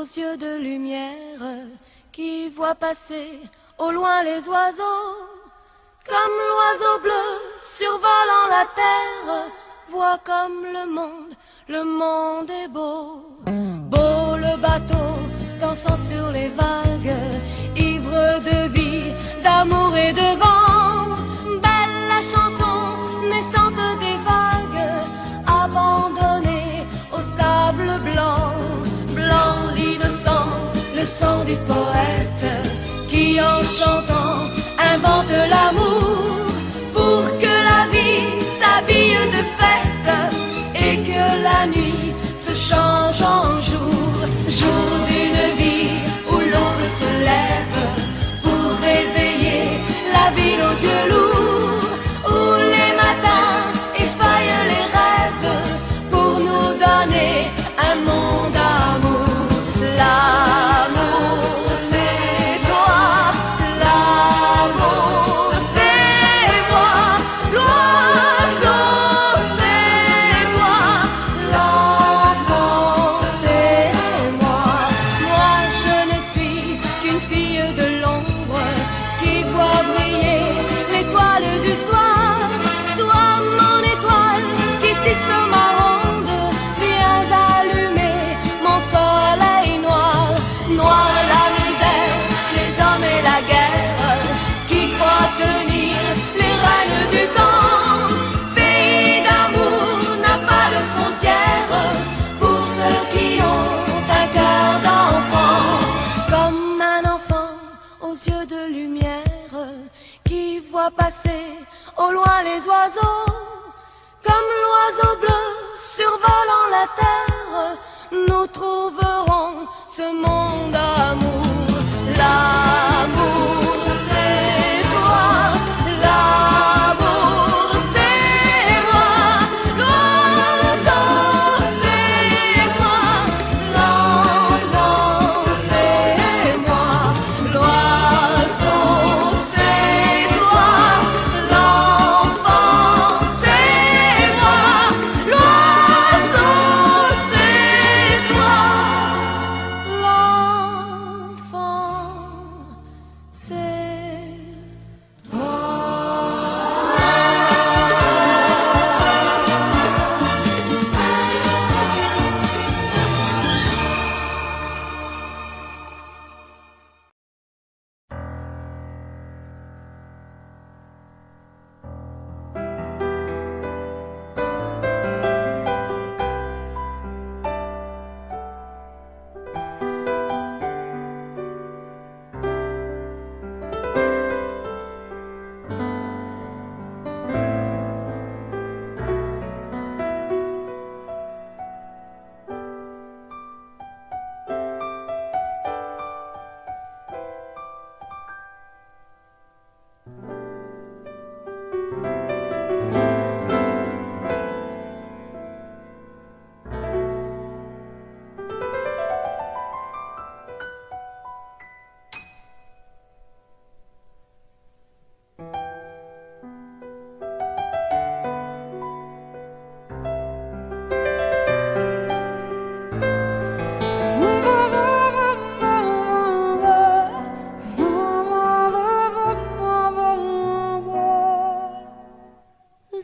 aux yeux de lumière qui voient passer au loin les oiseaux. Comme l'oiseau bleu survolant la terre, voit comme le monde est beau. Beau le bateau dansant sur les vagues, ivre de vie, d'amour et de vent. Belle la chanson naissante des vagues, abandonnée au sable blanc. Blanc l'innocent, le sang du poète, qui en chantant invente l'amour, pour que la vie s'habille de fête et que la nuit se change en jour. Jour d'une vie où l'aube se lève pour réveiller la ville aux yeux lourds, où les matins effeuillent les rêves pour nous donner un monde d'amour. L'amour c'est toi, l'amour c'est moi, l'oiseau c'est toi, l'enfant c'est moi. Moi je ne suis qu'une fille de l'ombre qui voit briller l'étoile du soir. Toi mon étoile qui tisse ma ronde, viens allumer mon soleil noir. Noir la misère, les hommes et la guerre, qui croient tenir les rênes du temps. Pays d'amour n'a pas de frontières pour ceux qui ont un cœur d'enfant. Comme un enfant aux yeux de lumière, qui voit passer au loin les oiseaux. Comme l'oiseau bleu survolant la terre, nous trouverons ce monde d'amour. L'amour c'est toi, l'amour c'est moi, l'oiseau c'est toi, l'enfant c'est moi. L'oiseau c'est toi, l'enfant c'est moi, l'oiseau c'est toi, l'enfant c'est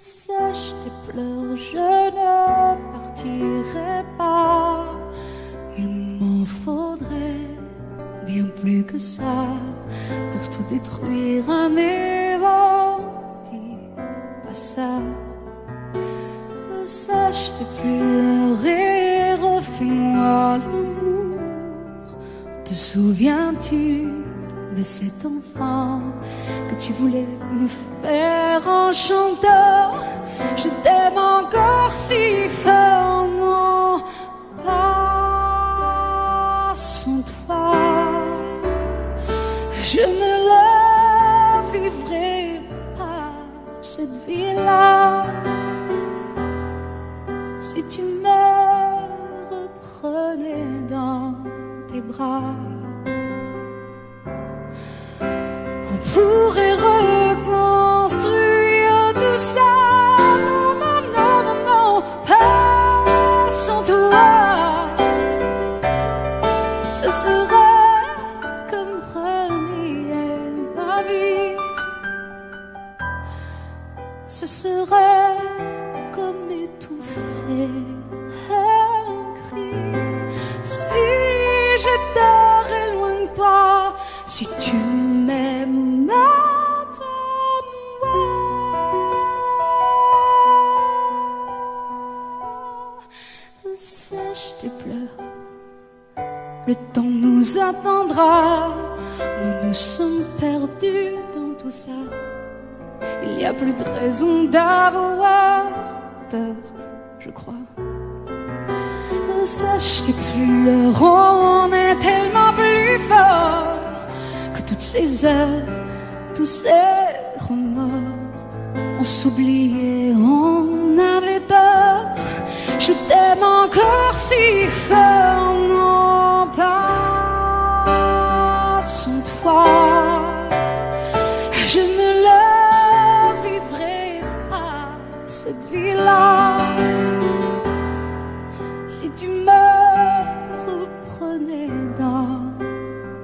sèche tes pleurs, je ne partirai pas. Il m'en faudrait bien plus que ça pour tout détruire, mais bon, dis pas ça. Sèche tes pleurs et refais-moi l'amour. Te souviens-tu de cet enfant que tu voulais me faire en chantant? Je t'aime encore si fort, non, pas sans toi. Je ne la vivrai pas, cette vie-là, si tu me reprenais dans tes bras. On pourrait reconstruire tout ça. Non, non, non, non, non, pas ce serait comme étouffer un cri. Si j'étais loin de toi, si tu m'aimes, sèche tes pleurs, le temps nous attendra. Nous nous sommes perdus dans tout ça. Il n'y a plus de raison d'avoir peur, je crois. Sèche tes pleurs, on est tellement plus fort que toutes ces heures, tous ces remords. On s'oubliait, on avait tort. Je t'aime encore si fort, non pas sans toi. Je ne la vivrai pas, cette vie-là. Si tu me reprenais dans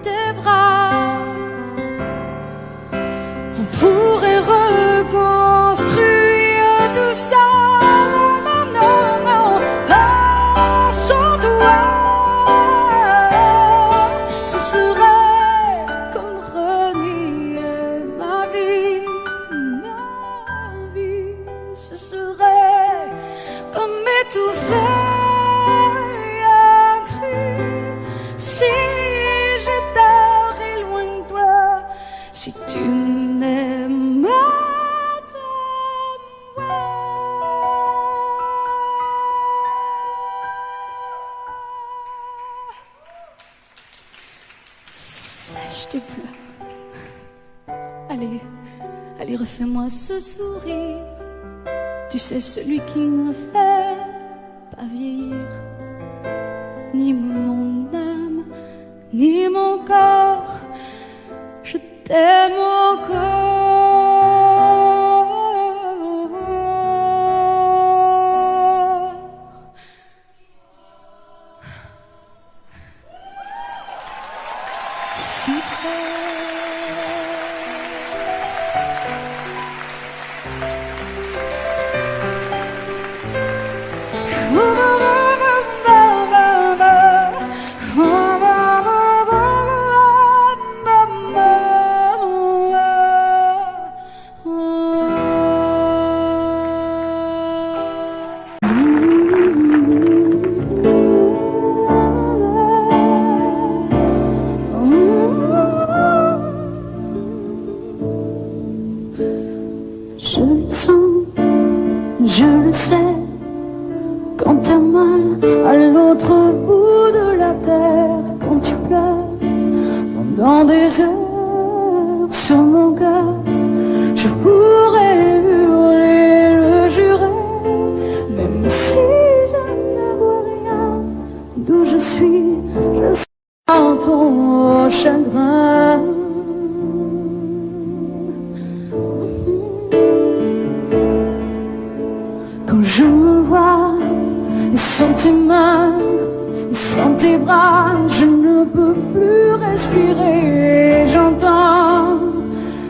tes bras, on pourrait reconstruire tout ça. Allez, refais-moi ce sourire. Tu sais, celui qui me fait pas vieillir. Ni mon âme, ni mon corps. Je t'aime encore. Si près. Je le sens, je le sais, quand t'as mal à l'autre bout de la terre, quand tu pleures pendant des heures sur mon cœur, je pourrais hurler, le jurer, même si je ne vois rien d'où je suis, je sens ton chagrin. Quand je me vois sans tes mains, sans tes bras, je ne peux plus respirer. J'entends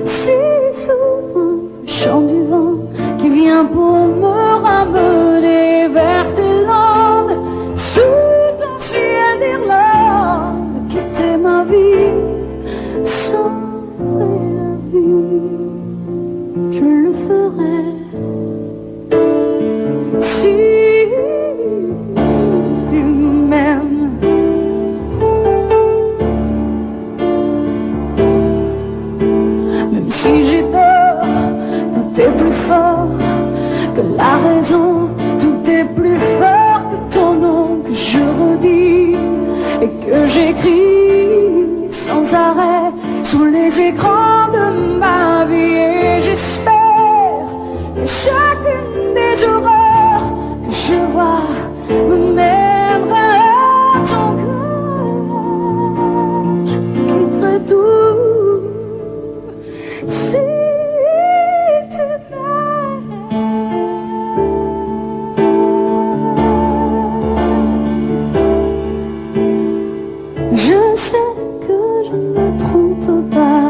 si souvent le chant du vent qui vient pour me ramener vers tes langues, sous ton ciel d'Irlande, quitter ma vie, sauver la vie, je le ferai. Si tu m'aimes, même si j'ai tort, tout est plus fort que la raison, tout est plus fort que ton nom que je redis et que j'écris sans arrêt sur les écrans de ma vie. Et j'espère que chacune des horreurs que je vois me mènera à ton cœur. Je quitterai tout si tu m'aimes. Je sais que je ne me trompe pas,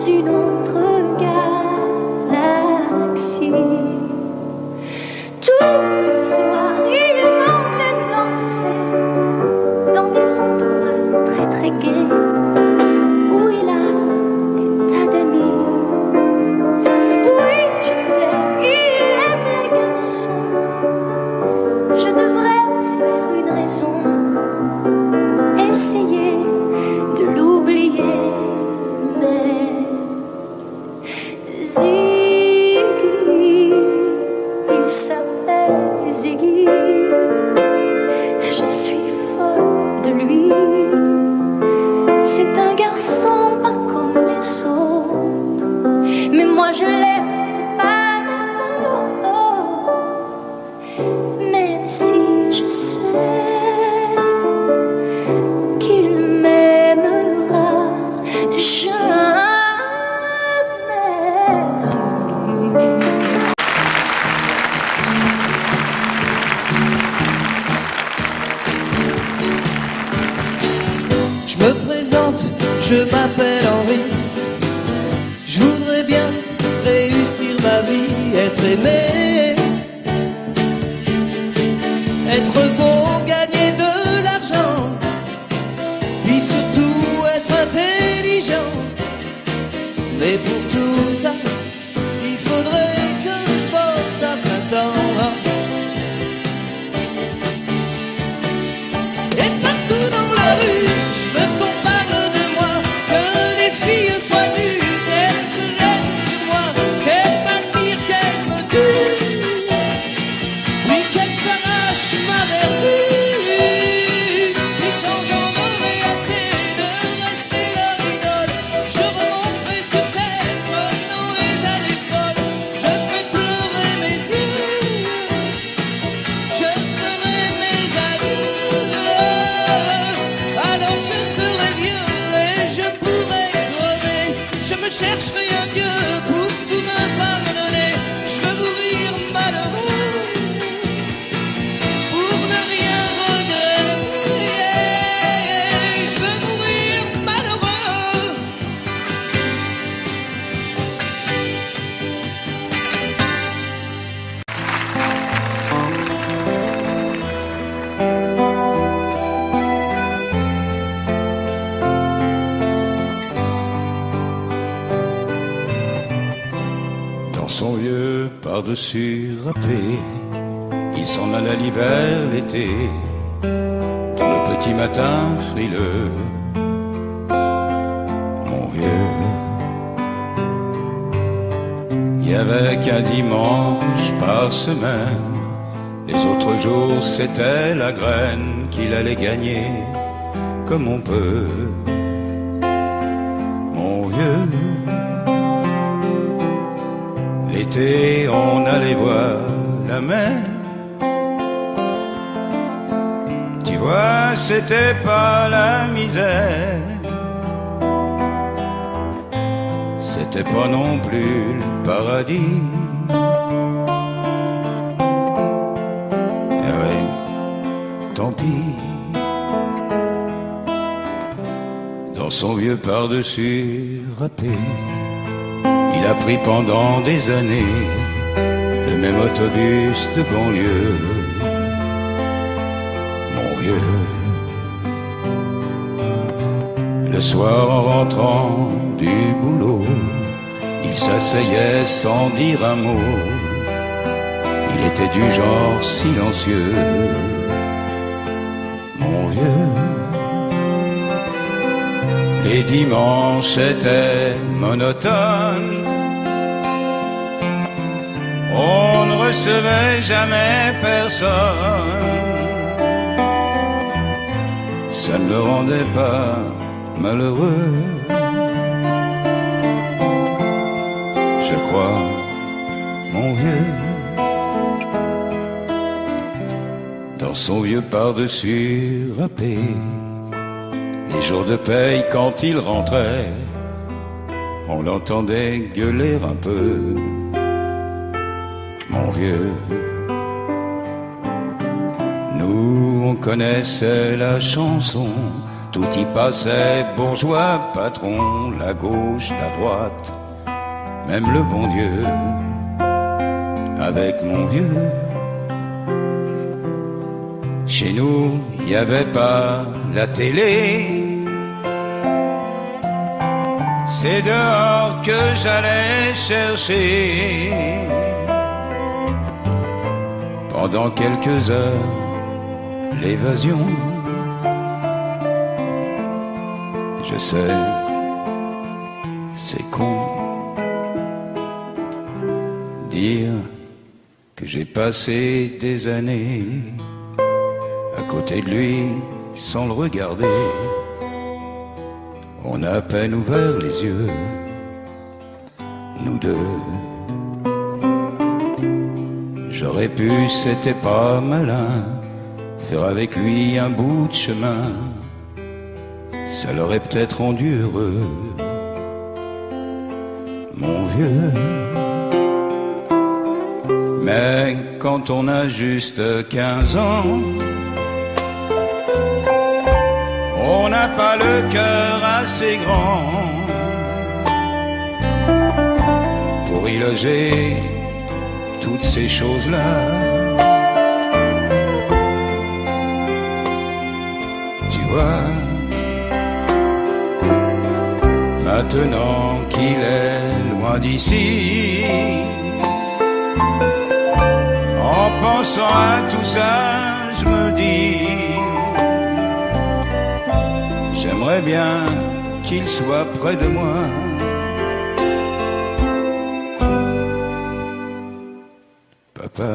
une autre galaxie. Tous les soirs, il m'emmène danser dans des endroits très très gais où il a des tas d'amis. Oui, je sais, il aime les garçons. Je devrais me faire une raison, essayer de l'oublier, mais Ziggy, il s'appelle Ziggy. Je suis folle de lui. C'est un garçon pas comme les autres, mais moi je l'aime, c'est pas n'importe. Même si je sais qu'il m'aimera jamais. Je me présente, je m'appelle Henri. Je voudrais bien réussir ma vie, être aimé, être beau, gagner de l'argent, puis surtout être intelligent. Mais pour tout ça, il faudrait que je bosse à plein temps. Et partout dans la rue, je veux qu'on parle de moi, que les filles soient nues, qu'elles se jettent sur moi, qu'elles m'admirent, qu'elles me tuent, puis qu'elles s'arrachent ma vertu. Puis quand j'en aurai assez de rester leur idole, je remonterai sur scène comme dans les années folles. Je ferai pleurer mes yeux, je ferai mes adieux. Alors je serai vieux et je pourrai crever. Je me chercherai un Dieu pour tout me pardonner. Je veux mourir malheureux pour ne rien regretter. Je veux mourir malheureux. Dans son vieux par-dessus râpé, il s'en alla l'hiver, l'été, dans le petit matin frileux. Mon vieux, il y avait qu'un dimanche par semaine, les autres jours c'était la graine qu'il allait gagner comme on peut. Mon vieux, l'été, on allait voir la mer. Tu vois, c'était pas la misère, c'était pas non plus le paradis. Eh oui, tant pis. Dans son vieux par-dessus râpé, il a pris pendant des années le même autobus de banlieue. Mon vieux, le soir en rentrant du boulot, il s'asseyait sans dire un mot. Il était du genre silencieux. Mon vieux, les dimanches étaient monotones. On ne recevait jamais personne. Ça ne le rendait pas malheureux, je crois, mon vieux. Dans son vieux par-dessus râpé, les jours de paye, quand il rentrait, on l'entendait gueuler un peu. Mon vieux, nous on connaissait la chanson, Tout y passait, bourgeois, patron, la gauche, la droite, même le bon Dieu, avec mon vieux. Chez nous, il n'y avait pas la télé. C'est dehors que j'allais chercher. Pendant quelques heures, l'évasion. Je sais, c'est con. Dire que j'ai passé des années à côté de lui sans le regarder. On a à peine ouvert les yeux, nous deux. J'aurais pu, c'était pas malin, faire avec lui un bout de chemin. Ça l'aurait peut-être rendu heureux, mon vieux. Mais quand on a juste 15 ans, on n'a pas le cœur assez grand pour y loger toutes ces choses-là. Tu vois, maintenant qu'il est loin d'ici, en pensant à tout ça, je me dis, j'aimerais bien qu'il soit près de moi. Papa.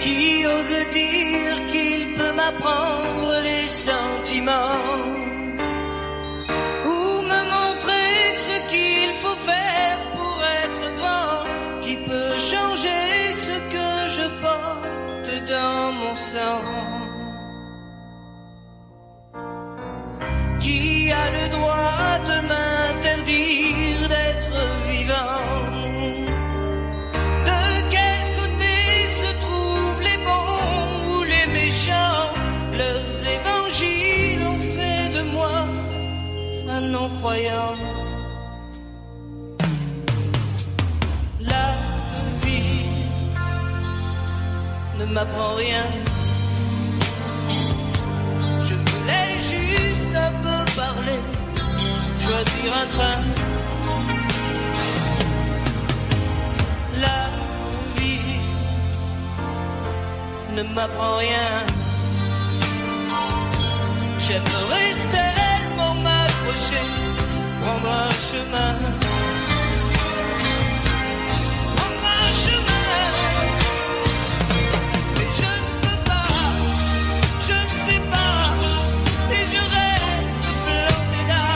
Qui ose dire qu'il peut m'apprendre les sentiments ou me montrer ce qu'il faut faire pour être grand? Qui peut changer ce que je porte dans mon sang? Qui a le droit de m'interdire d'être vivant? De quel côté se trouvent les bons ou les méchants? Leurs évangiles ont fait de moi un non-croyant. La vie ne m'apprend rien. Je voulais juste un peu parler, choisir un train. La vie ne m'apprend rien. J'aimerais tellement m'approcher, prendre un chemin. Prendre un chemin. Mais je ne peux pas, je ne sais pas, et je reste planté là.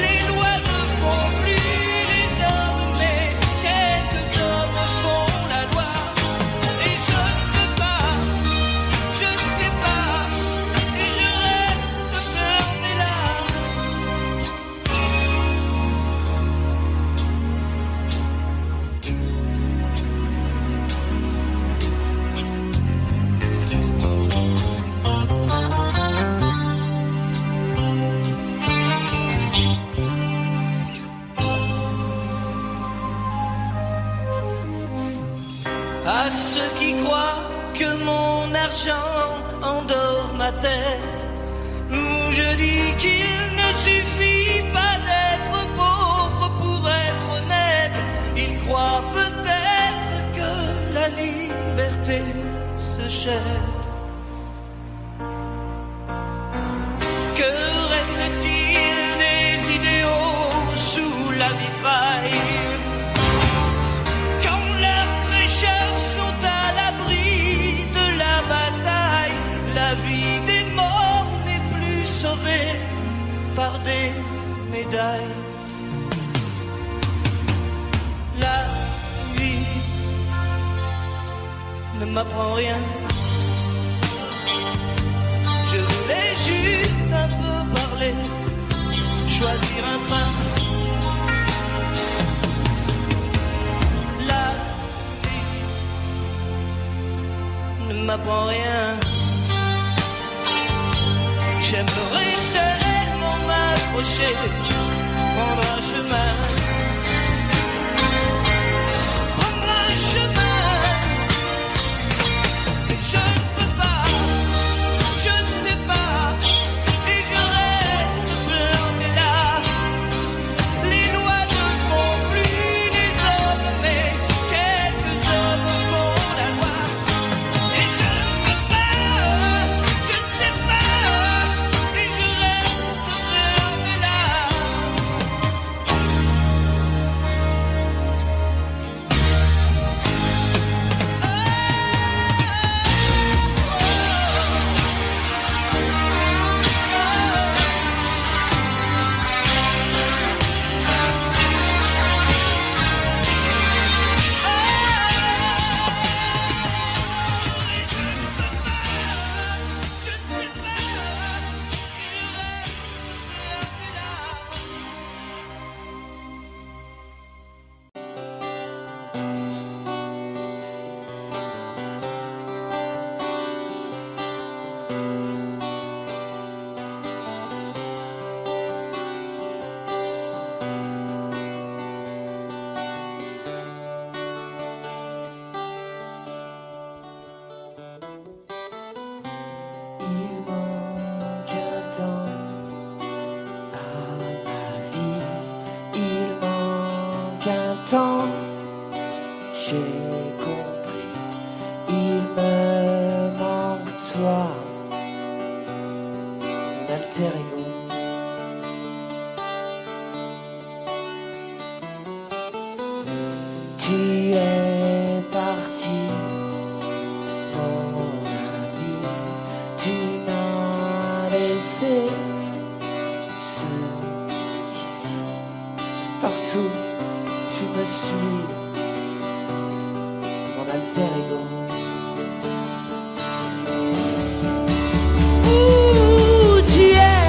Les lois ne font plus les hommes, mais quelques hommes font la loi. Et je ne peux pas, je ne sais pas, et je reste planté là. À ceux qui croient que mon argent endort ma tête, je dis qu'il ne suffit pas d'être pauvre pour être honnête. Ils croient peut-être que la liberté s'achète. Que reste-t-il des idéaux sous la mitraille? Quand leurs prêcheurs sont à l'abri de la bataille, la vie des morts n'est plus sauvée par des médailles. La vie ne m'apprends rien. Je voulais juste un peu parler, choisir un train. La vie ne m'apprend rien. J'aimerais tellement m'approcher, prendre un chemin. Prendre un chemin. Mais je ne peux pas, je ne sais pas, et je reste planté là. Les lois ne font plus les hommes, mais quelques hommes font la loi. Et je ne peux pas, je ne sais pas, et je reste planté là. Il manque un temps à ma vie, il manque un temps, j'ai compris, il me manque toi, mon alter ego. Tu es parti, mon ami, tu m'as laissé seul ici. Partout, tu me suis, mon alter ego. Où tu es,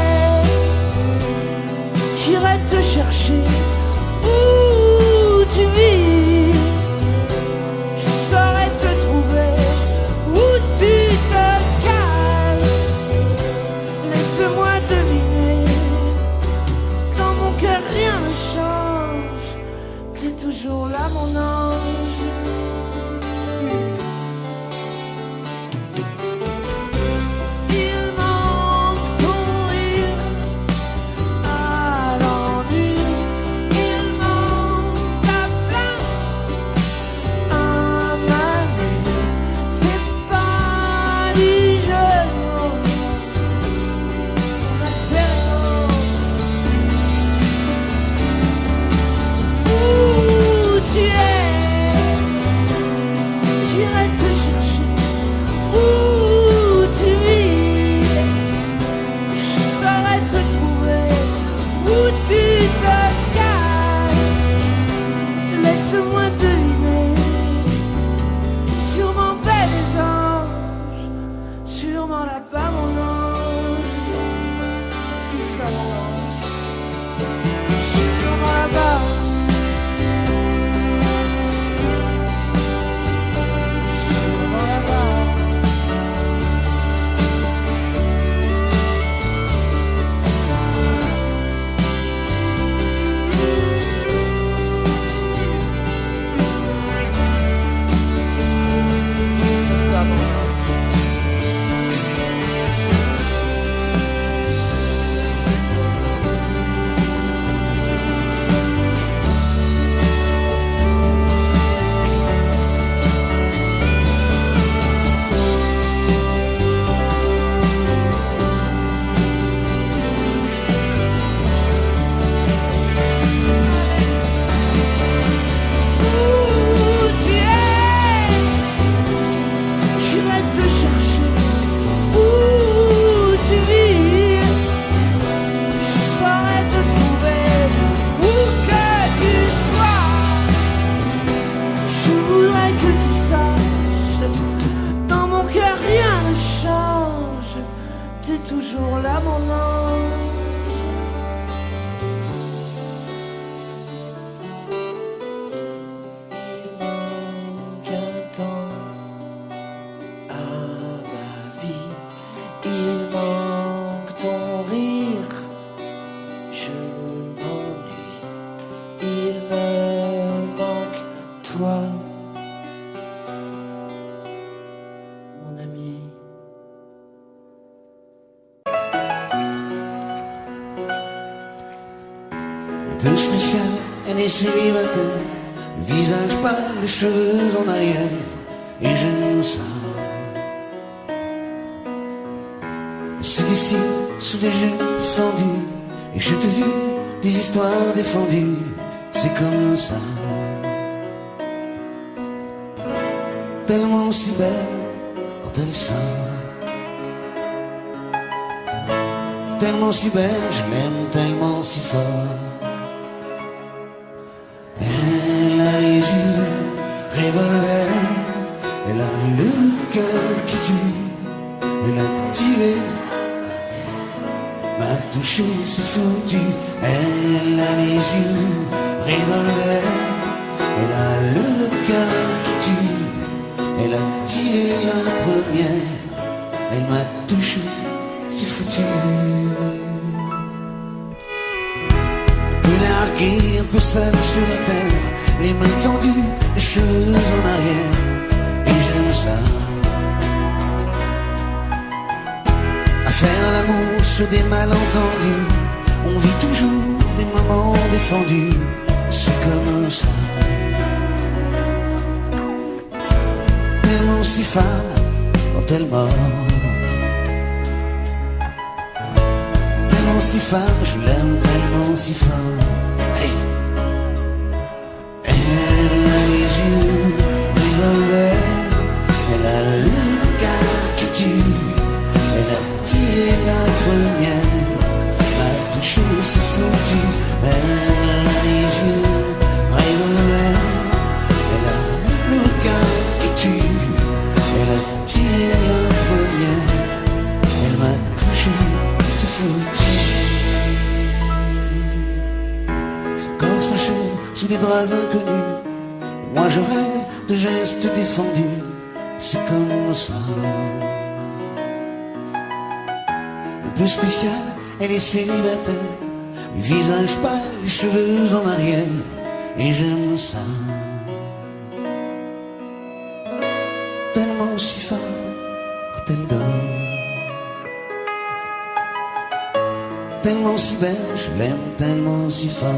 t'es toujours là mon ange. Peu spécial, elle est célibataire, le visage pâle, les cheveux en arrière, et j'aime ça. C'est d'ici, sous les jupes fendues, et je te vis des histoires défendues, c'est comme ça. Tellement si belle quand elle sort, tellement si belle, je l'aime tellement si fort. Elle a les yeux revolver, elle a le cœur qui tue, elle a tiré, m'a touché, c'est foutu. Elle a les yeux revolver, elle a le cœur qui tue, elle a tiré la première, elle m'a touché, c'est foutu. Larguée, un peu seule sur la terre, les mains tendues, les cheveux en arrière, et j'aime ça. À faire l'amour sur des malentendus, on vit toujours des moments défendus, c'est comme ça. Tellement si femme quand elle mord, tellement si femme, je l'aime tellement si fort. Elle a les yeux revolver, elle a le cœur qui tue, elle a tiré la première, m'a touché, c'est foutu. Elle a les yeux revolver, elle a le cœur qui tue, elle a tiré la première, elle m'a touché, c'est foutu. Son corps s'achève sous des draps inconnus, moi je rêve de gestes défendus, c'est comme ça. Un peu spécial, elle est célibataire, le visage pâle, les cheveux en arrière, et j'aime ça. Tellement si fort quand elle dort, tellement si belle, je l'aime tellement si fort.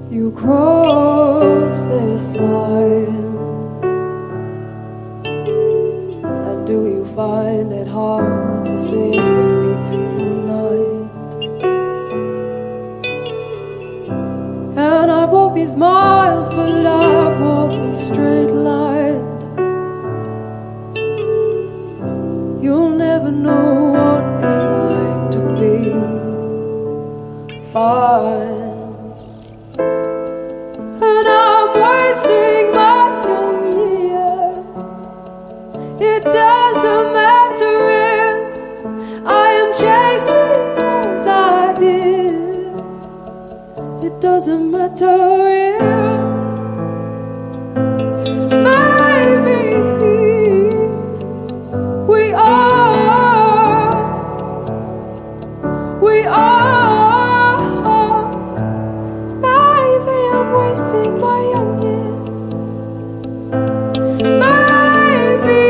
You cross this line, and do you find it hard to sit with me tonight? And I've walked these miles, but I've walked them straight lined. You'll never know what it's like to be fine. Wasting my young years. It doesn't matter if I am chasing old ideas. It doesn't matter if maybe we are baby, I'm wasting my young years. Maybe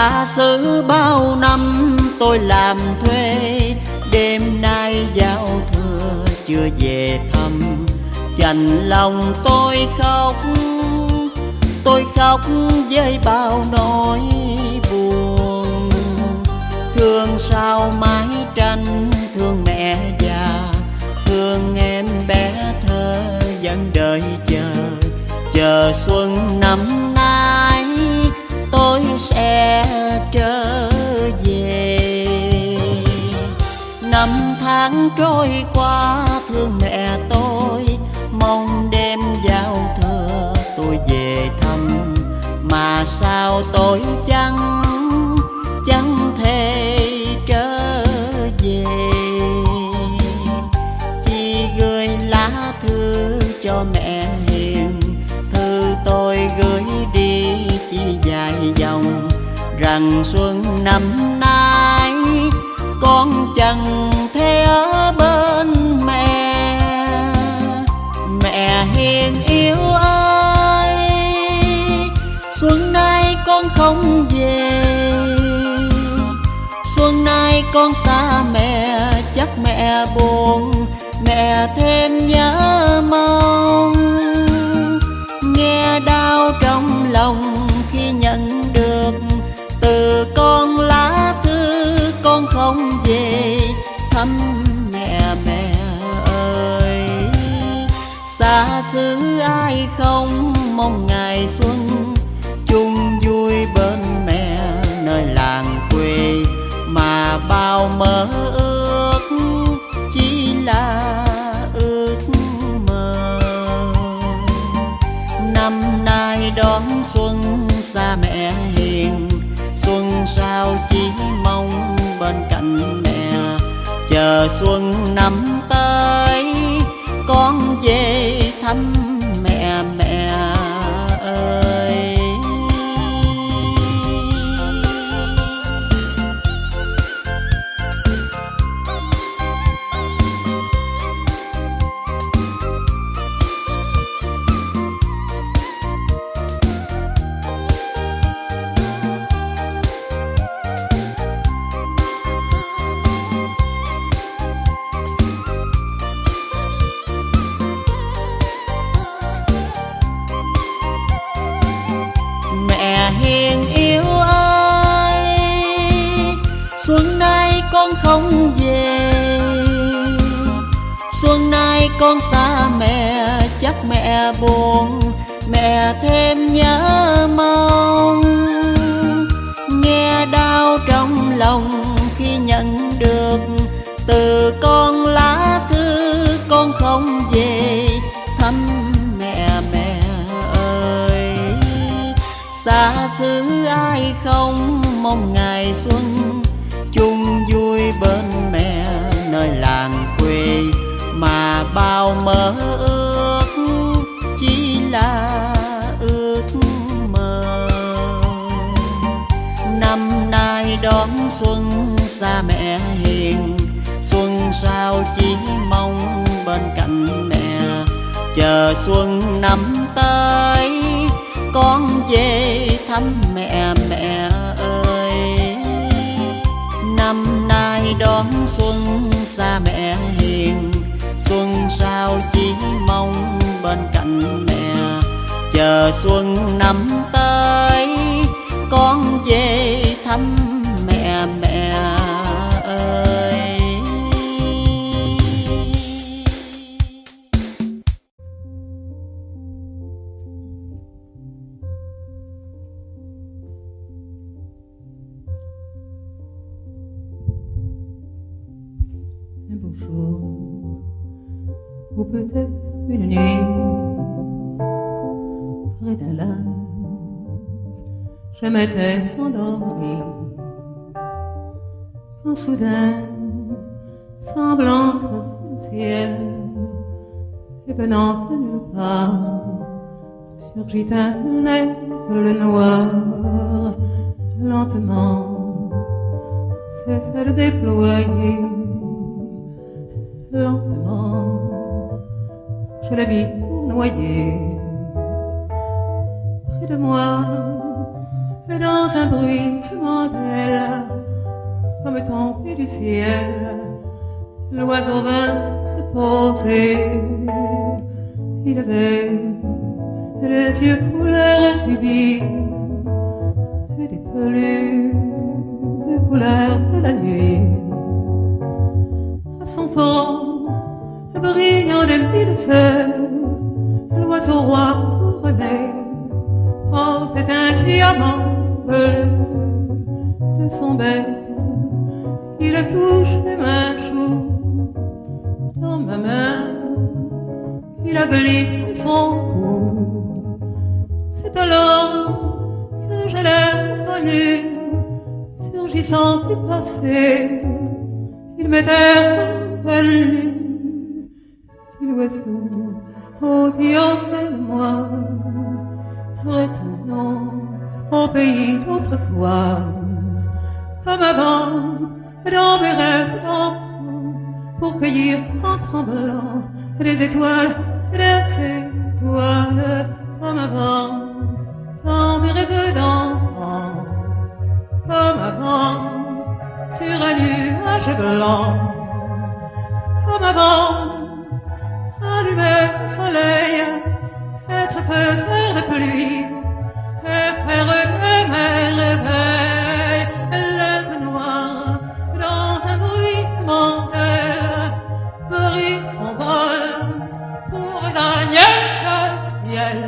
Xa xứ bao năm tôi làm thuê, đêm nay giao thừa chưa về thăm. Chạnh lòng tôi khóc với bao nỗi buồn. Thương sao mái tranh, thương mẹ già, thương em bé thơ vẫn đợi chờ xuân năm nay tôi sẽ trở về. Năm tháng trôi qua thương mẹ tôi, mong đêm giao thừa tôi về thăm. Mà sao tôi chẳng thể trở về. Chỉ gửi lá thư cho mẹ hiền, thư tôi gửi đi chỉ vài dòng, rằng xuân năm nay con chẳng thể ở bên mẹ. Mẹ hiền yêu ơi, xuân nay con không về. Xuân nay con xa mẹ, chắc mẹ buồn, mẹ thêm nhớ mong. Nghe đau trong lòng khi nhận được từ con lá thư con không về thăm mẹ. Mẹ ơi, xa xứ ai không mong ngày xuân chung vui bên mẹ nơi làng quê. Mà bao mơ ước chỉ là ước mơ. Năm nay đón xuân xa mẹ hiền, xuân sao chỉ mong bên cạnh mẹ. Chờ xuân năm tới con về thăm mẹ. Mẹ ơi, hiền yêu ơi, xuân nay con không về. Xuân nay con xa mẹ, chắc mẹ buồn, mẹ thêm nhớ mong. Nghe đau trong lòng khi nhận được từ con lá thư con không về thăm mẹ. Mẹ ơi, xa xứ ai không mong ngày xuân chung vui bên mẹ nơi làng quê. Mà bao mơ ước chỉ là ước mơ. Năm nay đón xuân xa mẹ hiền, xuân sao chỉ mong bên cạnh mẹ. Chờ xuân năm tới con về thăm mẹ. Mẹ ơi, năm nay đón xuân xa mẹ hiền, xuân sao chỉ mong bên cạnh mẹ. Chờ xuân năm tới con về thăm mẹ. Mẹ ơi, un beau jour, ou peut-être une nuit, près d'un lac, je m'étais endormi, quand soudain, semblant entre le ciel, et venant de nulle part, surgit un aigle noir, lentement, cessa de déployer. Lentement, je le vis noyer. Près de moi, et dans un bruissement d'aile, comme tombé du ciel, l'oiseau vint se poser. Il avait les yeux couleur rubis et des peluches de couleur de la nuit. À son front, brillant de mille feux, l'oiseau roi couronné portait un diamant bleu de son bec. Il touche les mains chaudes dans ma main, il a glissé son cou. C'est alors que je l'ai connu, surgissant du passé. Il m'était revenu, petit oiseau, dit auprès de moi, retournons au pays d'autrefois, comme avant, dans mes rêves d'enfant, pour cueillir en tremblant les étoiles, comme avant, dans mes rêves d'enfant, comme avant, sur un nuage blanc, comme avant, allumer le soleil, être faiseur de pluie, et faire que mes réveils, l'herbe noire, dans un bruissement d'aile, brise son vol pour gagner le ciel.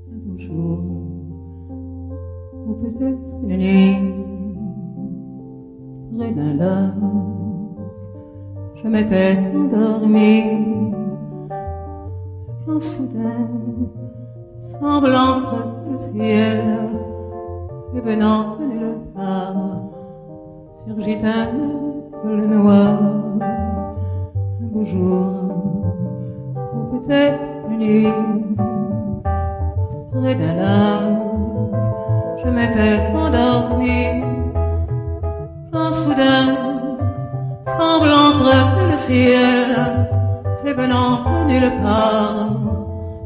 Un beau jour, ou peut-être une nuit, près d'un lac, je m'étais endormie, quand soudain, semblant le ciel, et venant de nulle part, surgit un col noir. Un beau jour, ou peut-être une nuit, près d'un lac, je m'étais endormie, quand soudain, semblant le ciel, et venant de nulle part,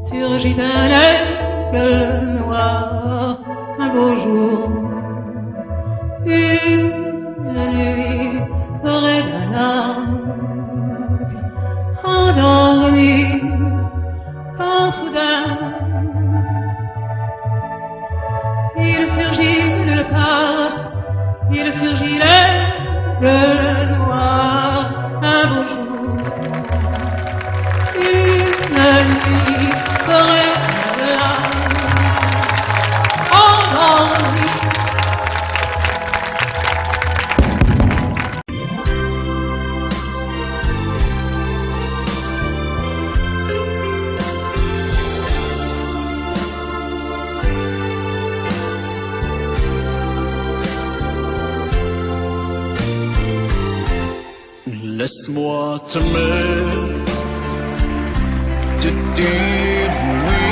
surgit un aigle noir. Un beau jour, une nuit, près d'un lac, endormi, quand soudain, il surgit de nulle part, il surgit l'aigle noir. Un beau jour, une nuit, près d'un lac, endormi. Laisse-moi t'aimer, te dire oui.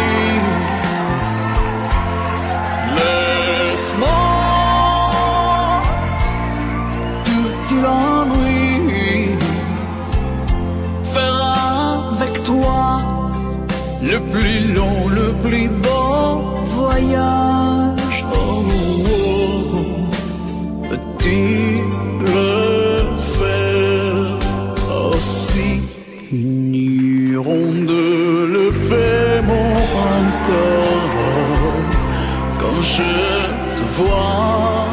Laisse-moi tout l'ennui, faire avec toi le plus long, le plus beau voyage. Oh, oh, oh. Petit le fait mon tort quand je te vois,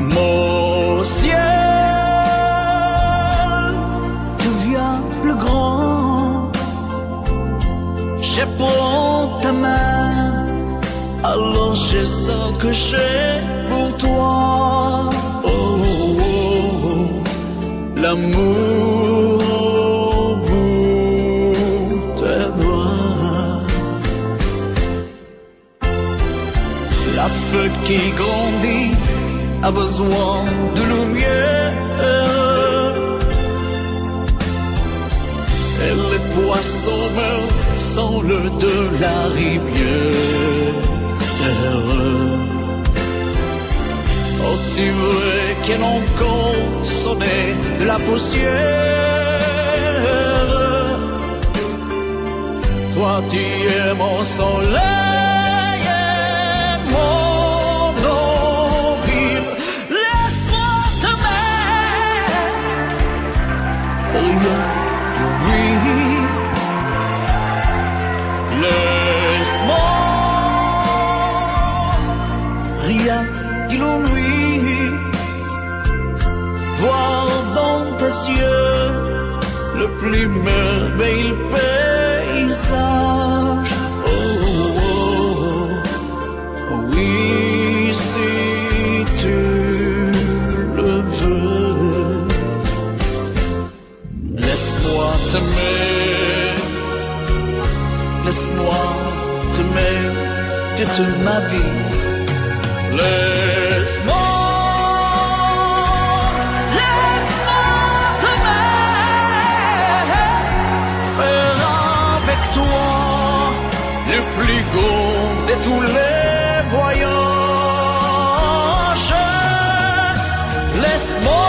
mon ciel devient plus grand. Je prends ta main, alors je sens que j'ai pour toi. Oh, oh, oh, l'amour. La feuille qui grandit a besoin de lumière, et les poissons meurent sans l'eau de la rivière. Oh, aussi vrai qu'elle encore sonnait de la poussière. Toi tu es mon soleil et mon eau vive. Laisse-moi t'aimer. Oui, laisse-moi. Rien que l'ennui, voir dans tes yeux le plus merveilleux paysage. Oh, oh, oh, oui, si tu le veux, laisse-moi t'aimer, laisse-moi t'aimer toute ma vie. Laisse-moi t'aimer, faire avec toi le plus beau de tous les voyages. Laisse-moi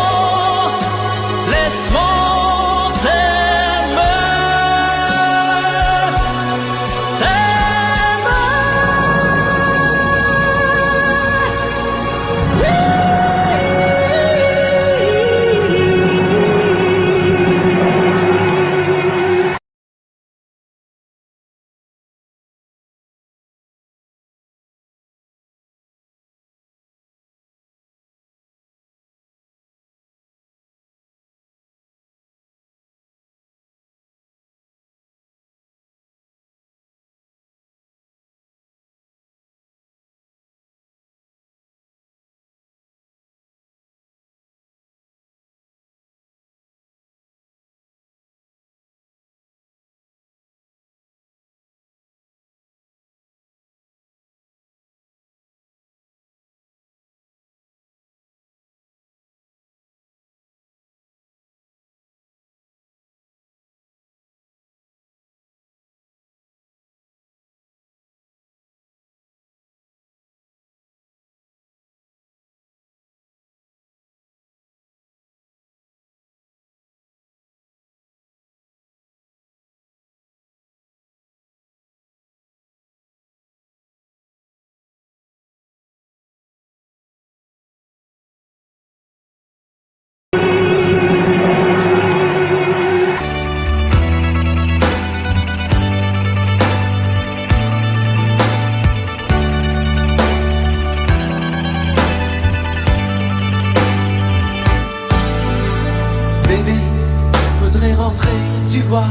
tu vois,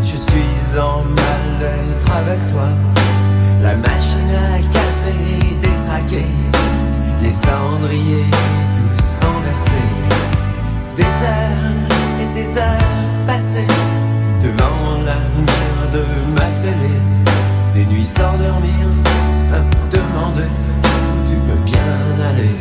je suis en mal-être avec toi. La machine à café détraquée, les cendriers tous renversés. Des heures et des heures passées devant la lumière de ma télé. Des nuits sans dormir, à me demander où tu peux bien aller.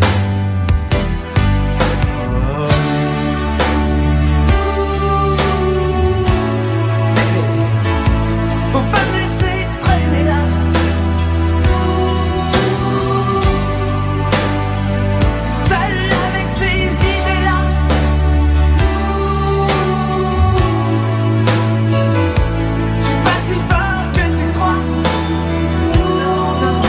Faut pas me laisser traîner là. Seul avec ces idées-là. Je suis pas si fort que tu crois. Non, non.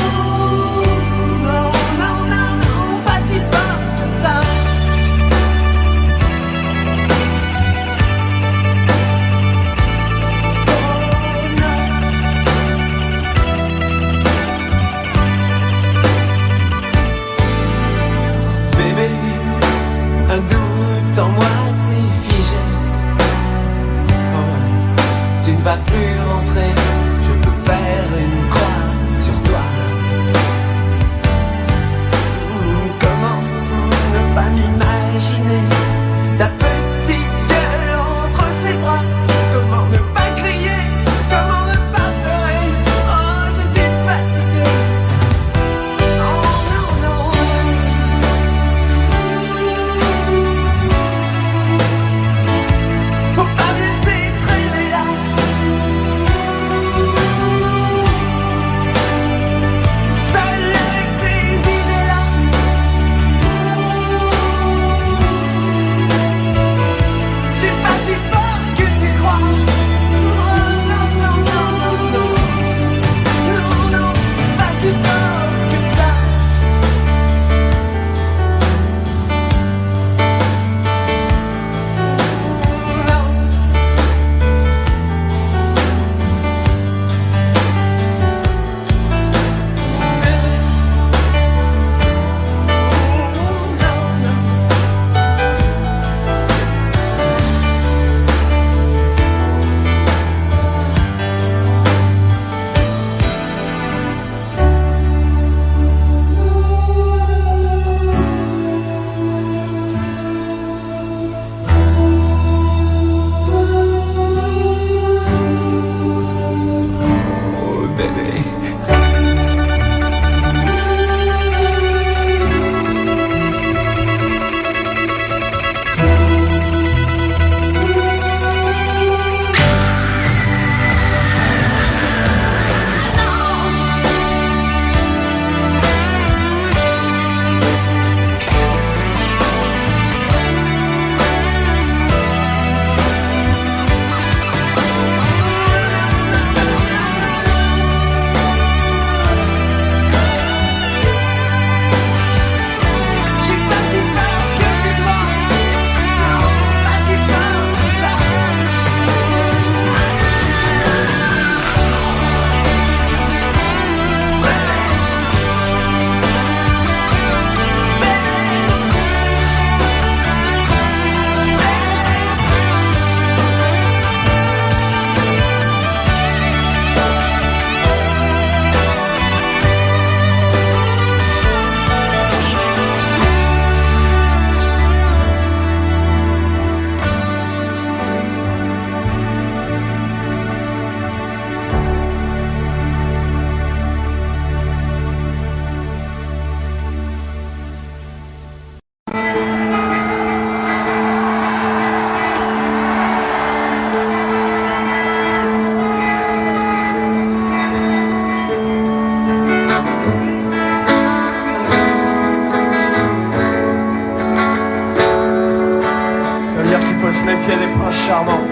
et des princes charmants.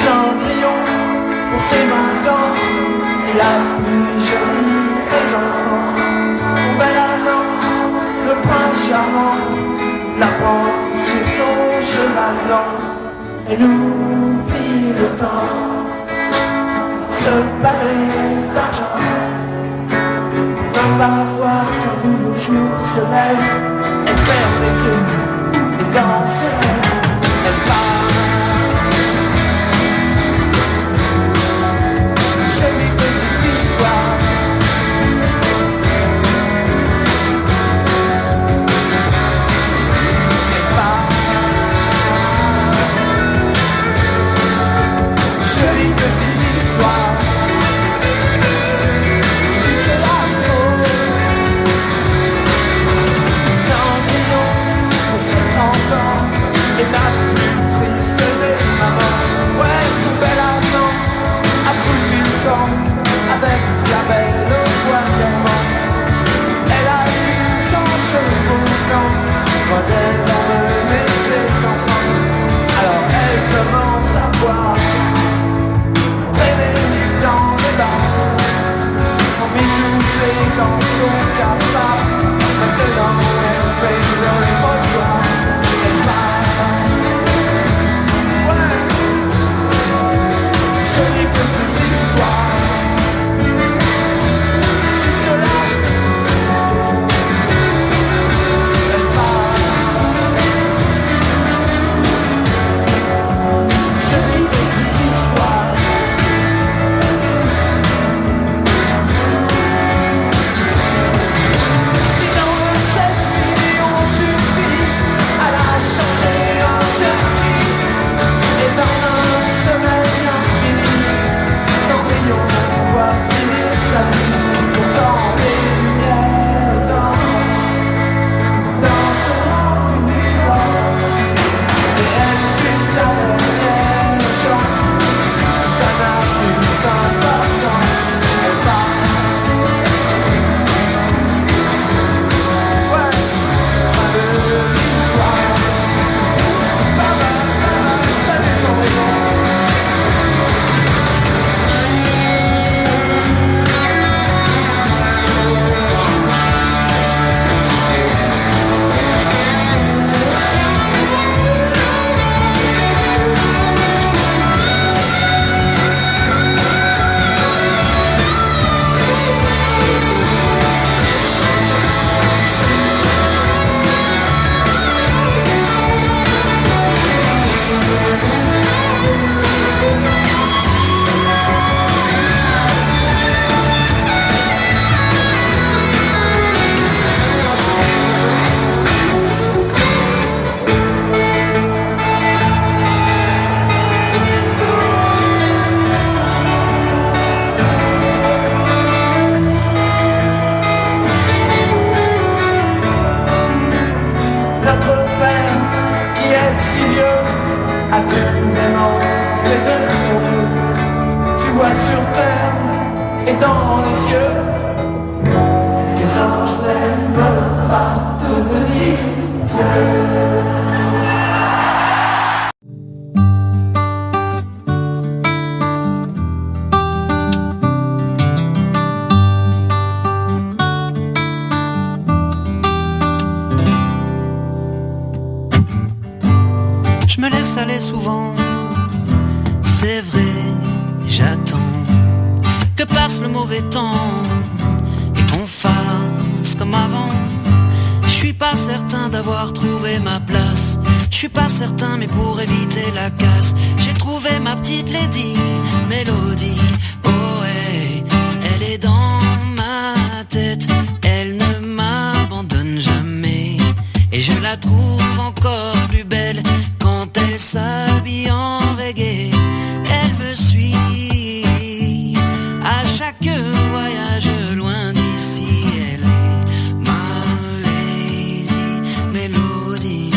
Cendrillon pour ses 20 ans et la plus jolie des enfants. Son bel amant, le prince charmant, la prend sur son cheval blanc. Elle oublie le temps, ce balai d'argent. Va voir qu'un nouveau jour se lève. Elle ferme les yeux et dans ses rêves elle part. Jolie petite histoire. Elle part. Jolie petite histoire. Et la plus triste des mamans. Ouais, son bel amant a foutu le camp avec la belle au poil diamant. Elle a eu 100 chevaux blancs quand elle a mené ses enfants. Alors elle commence à boire, traîner dans les bars, en mijoufler dans son cafard. Maintenant elle fait le trottoir. Jolie petite histoire. Jusque là, elle part. Jolie petite histoire. Disons 7 millions suffit à la changer en jerky. Et dans un sommeil infini, Cendrillon va finir sa vie. Pourtant les lumières dansent dans son ambiance. Et elle tue sa dernière chance. Ça n'a plus d'importance. Elle part. Ouais, fin de l'histoire. Salut Cendrillon. Notre Père qui est si vieux, as-tu vraiment fait de ton mieux? Tu vois sur terre et dans les cieux, les anges n'aiment pas devenir vieux. Je me laisse aller souvent, c'est vrai, j'attends que passe le mauvais temps et qu'on fasse comme avant. Je suis pas certain d'avoir trouvé ma place, je suis pas certain mais pour éviter la casse, j'ai trouvé ma petite lady, Mélodie. Oh hey, elle est dans ma tête, elle ne m'abandonne jamais et je la trouve encore plus belle quand elle s'habille en reggae. Elle me suit à chaque voyage loin d'ici. Elle est ma lazy mélodie.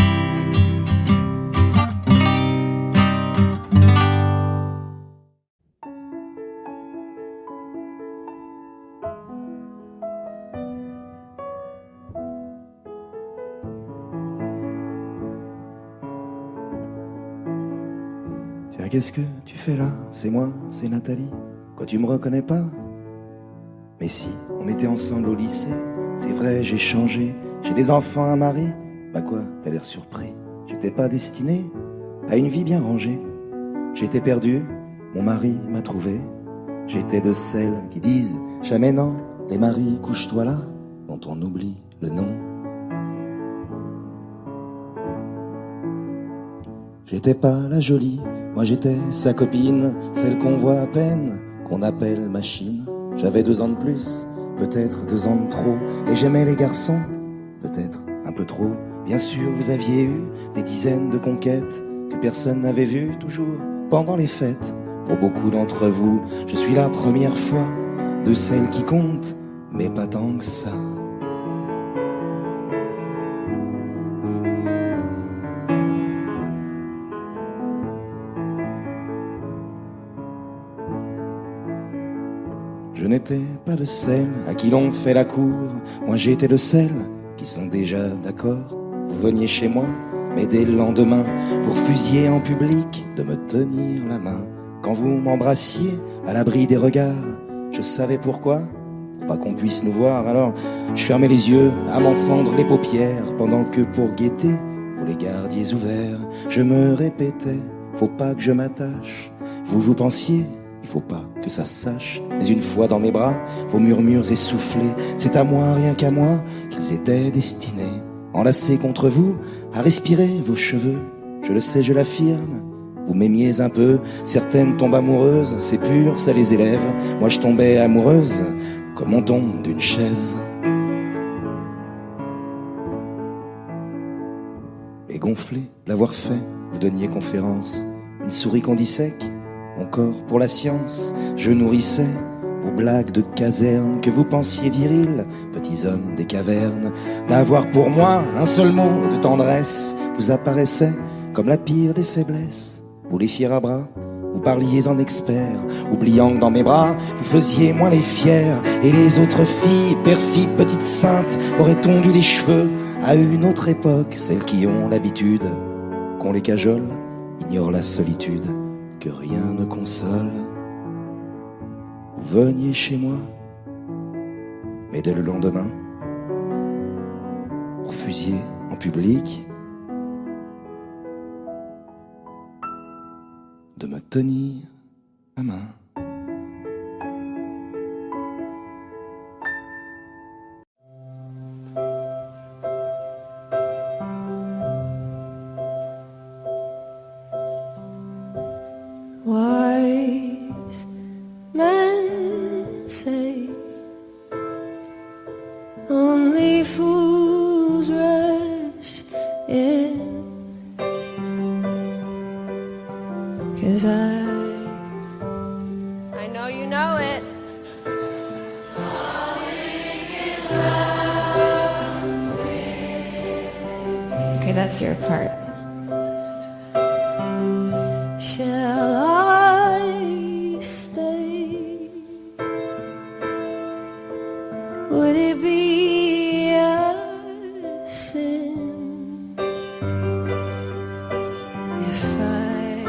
Tiens, qu'est-ce que tu fais là? C'est moi, c'est Nathalie. Quoi, tu me reconnais pas? Mais si, on était ensemble au lycée. C'est vrai, j'ai changé. J'ai des enfants, un mari. Bah quoi, t'as l'air surpris. J'étais pas destiné à une vie bien rangée. J'étais perdu, mon mari m'a trouvé. J'étais de celles qui disent jamais non. Les maris, couche-toi là, dont on oublie le nom. J'étais pas la jolie, moi j'étais sa copine, celle qu'on voit à peine, qu'on appelle machine. J'avais 2 ans de plus, peut-être 2 ans de trop, et j'aimais les garçons, peut-être un peu trop. Bien sûr, vous aviez eu des dizaines de conquêtes que personne n'avait vues toujours pendant les fêtes. Pour beaucoup d'entre vous, je suis la première fois de celles qui comptent, mais pas tant que ça. Je n'étais pas de celles à qui l'on fait la cour. Moi j'étais de celles qui sont déjà d'accord. Vous veniez chez moi, mais dès le lendemain, vous refusiez en public de me tenir la main. Quand vous m'embrassiez à l'abri des regards, je savais pourquoi, pour pas qu'on puisse nous voir. Alors je fermais les yeux à m'en fendre les paupières, pendant que pour guetter, vous les gardiez ouverts. Je me répétais, faut pas que je m'attache. Vous pensiez, il faut pas que ça se sache. Mais une fois dans mes bras, vos murmures essoufflés, c'est à moi, rien qu'à moi, qu'ils étaient destinés. Enlacés contre vous, à respirer vos cheveux. Je le sais, je l'affirme, vous m'aimiez un peu. Certaines tombent amoureuses, c'est pur, ça les élève. Moi je tombais amoureuse, comme on tombe d'une chaise. Et gonflé d'avoir fait, vous donniez conférence. Une souris qu'on dissèque, mon corps pour la science. Je nourrissais vos blagues de caserne que vous pensiez virils, petits hommes des cavernes. D'avoir pour moi un seul mot de tendresse vous apparaissait comme la pire des faiblesses. Vous les fiers à bras, vous parliez en expert, oubliant que dans mes bras vous faisiez moins les fiers. Et les autres filles, perfides petites saintes, auraient tondu les cheveux à une autre époque. Celles qui ont l'habitude qu'on les cajole ignorent la solitude que rien ne console. Vous veniez chez moi, mais dès le lendemain, vous refusiez en public de me tenir la main. Wise men say only fools rush in, 'cause I know you know it. Okay, that's your part. Shall I stay? Would it be a sin if I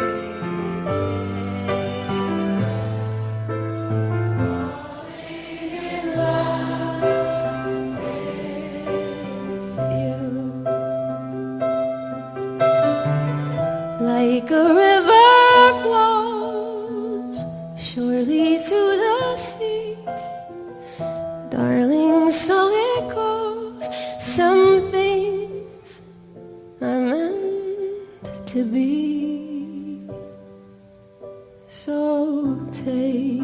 falling in love with you? Like a river flows surely to the sea, darling, so it goes. Some things are meant to be. So take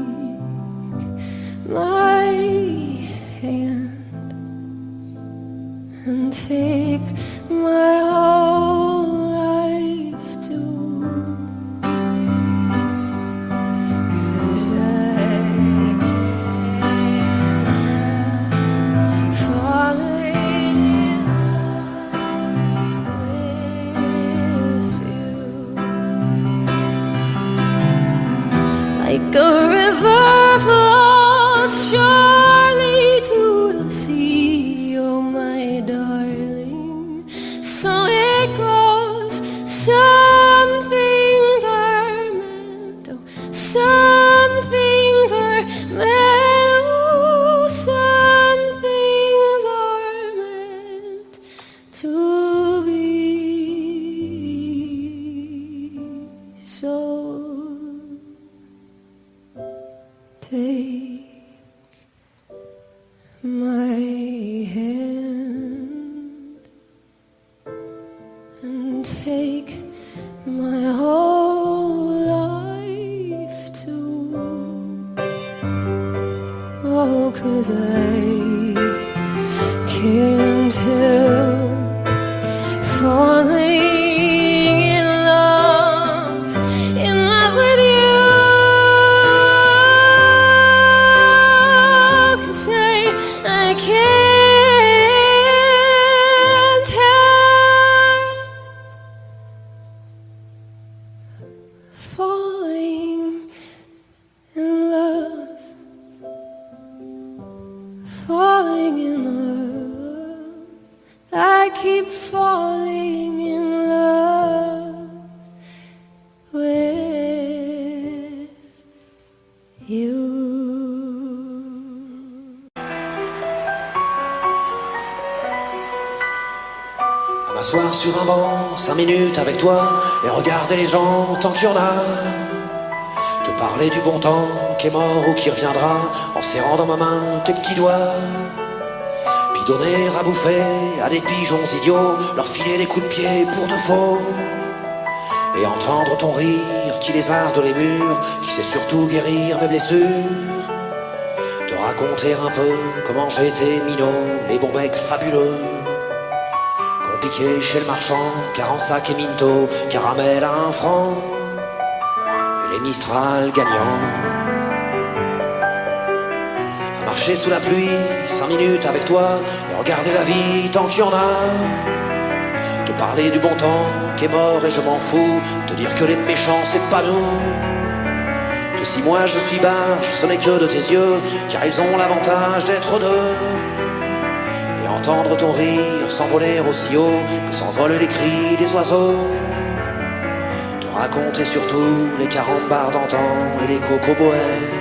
my hand and take my whole life too, 'cause I can't falling in love with you. Like a river flows surely to the sea, oh my darling. So my hand and take my whole life too. Oh, 'cause I can't help falling in love with you. 'Cause I can't help falling in love, falling in love. I keep falling in love with you. M'asseoir sur un banc, 5 minutes avec toi, et regarder les gens tant qu'il y en a. Te parler du bon temps qui est mort ou qui reviendra, en serrant dans ma main tes petits doigts. Puis donner à bouffer à des pigeons idiots, leur filer des coups de pied pour de faux. Et entendre ton rire qui lézarde les murs, qui sait surtout guérir mes blessures. Te raconter un peu comment j'ai été minot, les bons mecs fabuleux. Piqué chez le marchand, car en sac et minto, caramel à 1 franc, et les Mistral gagnants. À marcher sous la pluie, 5 minutes avec toi, et regarder la vie tant qu'il y en a. Te parler du bon temps qui est mort et je m'en fous, te dire que les méchants c'est pas nous. Que si moi je suis barge, ce n'est que de tes yeux, car ils ont l'avantage d'être deux. Entendre ton rire s'envoler aussi haut que s'envolent les cris des oiseaux. Te raconter surtout les 40 bars d'antan et les cocoboères,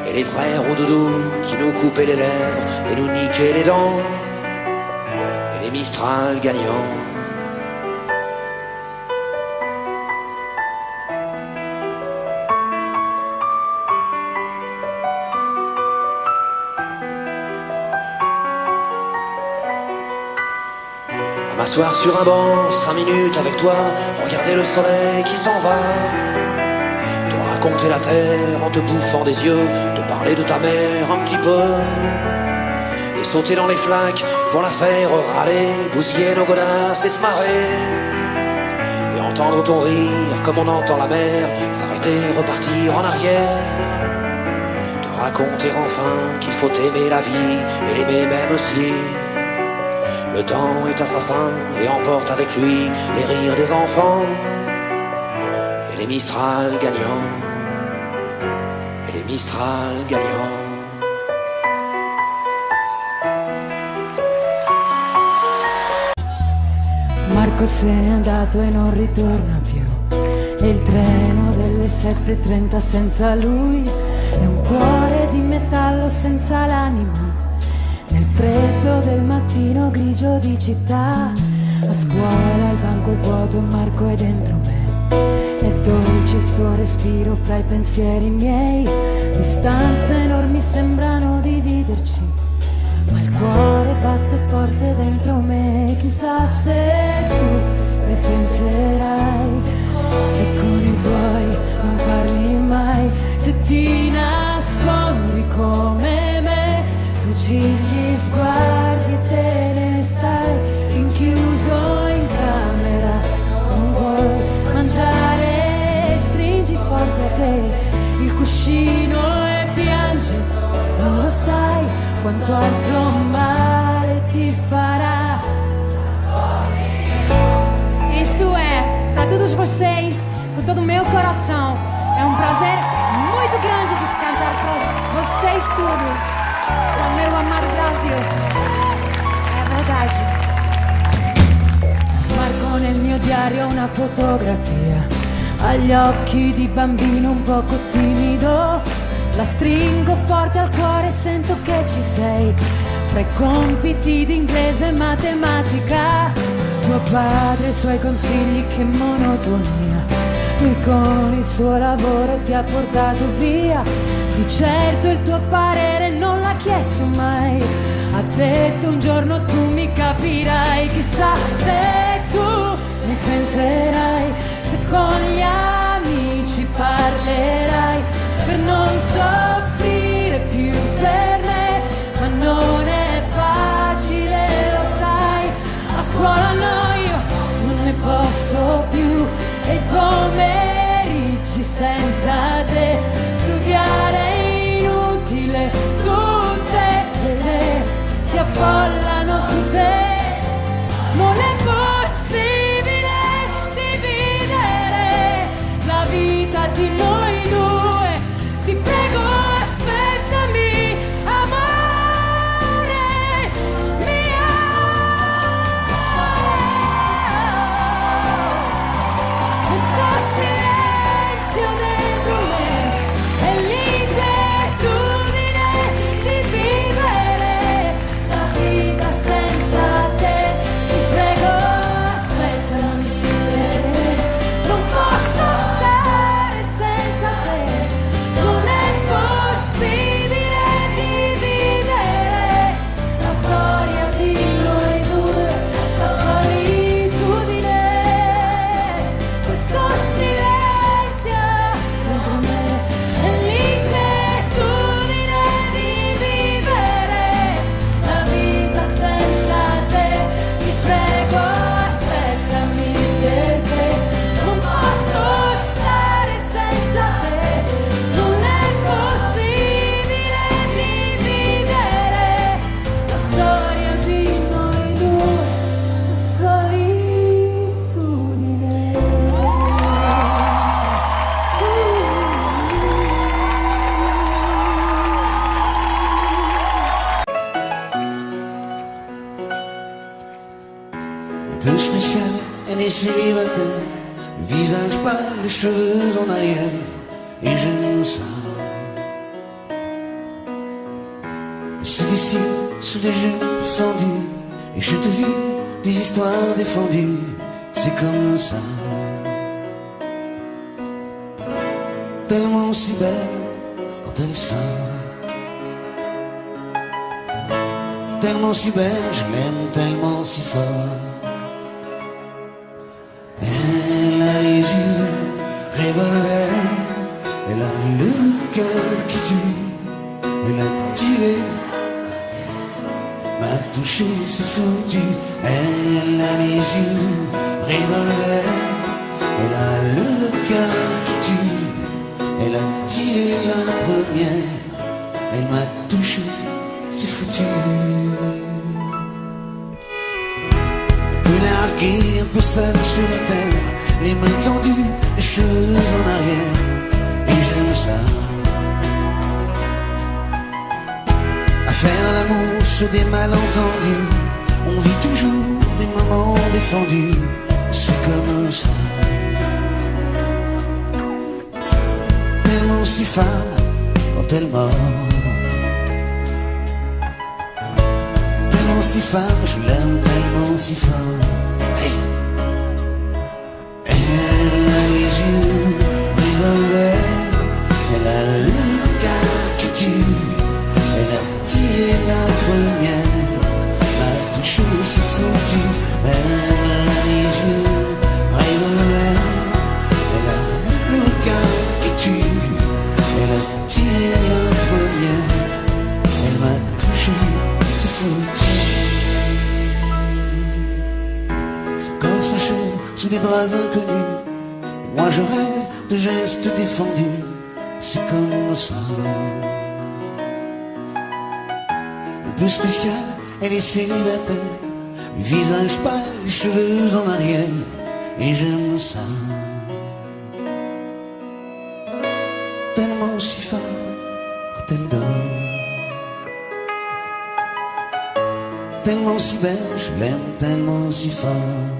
et les vrais roudoudous qui nous coupaient les lèvres et nous niquaient les dents, et les Mistral gagnants. M'asseoir sur un banc, 5 minutes avec toi, regarder le soleil qui s'en va. Te raconter la terre en te bouffant des yeux, te parler de ta mère un petit peu. Et sauter dans les flaques pour la faire râler, bousiller nos godasses et se marrer. Et entendre ton rire comme on entend la mer, s'arrêter, repartir en arrière. Te raconter enfin qu'il faut aimer la vie et l'aimer même aussi. Le temps est assassin et emporte avec lui les rires des enfants, et les Mistral gagnants, et les Mistral gagnants. Marco se n'è andato e non ritorna più, e il treno delle 7:30 senza lui è un cuore di metallo senza l'anima. Nel freddo del mattino grigio di città, a scuola il banco è vuoto e Marco è dentro me. È dolce il suo respiro fra i pensieri miei, distanze enormi sembrano dividerci, ma il cuore batte forte dentro me. Chissà se tu ne penserai, se con i tuoi non parli mai, se ti nascondi come me, gli sguardi e te ne stai rinchiuso in camera. Non vuoi mangiare, stringi forte a te il cuscino e piangi. Non lo sai quanto altro male ti fará. Isso é para todos vocês, com todo o meu coração. É um prazer muito grande de cantar para vocês todos. Para o meu amado Brasil. É verdade. Marco nel mio diario una fotografia, agli occhi di bambino un poco timido. La stringo forte al cuore e sento che ci sei, fra i compiti di inglese e matematica. Tuo padre e i suoi consigli, che monotonia. Lui con il suo lavoro ti ha portato via. Di certo il tuo parere non l'ha chiesto mai. detto un giorno tu mi capirai. Chissà se tu mi penserai, se con gli amici parlerai, per non soffrire più per me. Ma non è facile, lo sai, a scuola no, io non ne posso più, e i pomeriggi senza te, studiare è inutile, tutte le idee si affollano su te. Non è possibile dividere la vita di noi due, ti prego aspettami, amore mio. Questo silenzio dentro me è l'inquietudine di vivere la vita senza te. Ti prego aspettami, non posso stare senza te. Non è possibile dividere la storia di noi due, la solitudine. Questo silenzio dentro me è l'inquietudine di vivere la vita senza te. Ti prego aspettami, perché non posso stare senza te. Non è possibile dividere la storia di noi due, la solitudine. Un peu spécial, elle est célibataire, le visage pâle, les cheveux en arrière, et j'aime ça. C'est d'ici, sous des jupes fendues, et je te vis des histoires défendues, c'est comme ça. Tellement si belle quand elle sort, tellement si belle, je l'aime tellement si fort. Elle a les yeux revolver, elle a le cœur qui tue, elle a tiré, m'a touché, c'est foutu. Elle a les yeux revolver, elle a le cœur qui tue, elle a tiré la première, elle m'a touché, c'est foutu. Largué, un peu seul sur la terre, les mains tendues, les cheveux en arrière, et j'aime ça. À faire l'amour sur des malentendus, on vit toujours des moments défendus, c'est comme ça. Tellement si femme quand elle mord, tellement si femme, je l'aime tellement si fort. Elle a les yeux revolver, elle a le cœur qui tue, elle a tiré la première, m'a touché, c'est foutu. Elle a les yeux revolver, elle a le cœur qui tue, elle a tiré la première, elle m'a touché, c'est foutu. Son corps s'achève sous des draps inconnus, et moi je rêve de gestes défendus, c'est comme ça. Un peu spécial, elle est célibataire, le visage pâle, les cheveux en arrière, et j'aime ça. Tellement si fort quand elle dort, tellement si belle, je l'aime tellement si fort.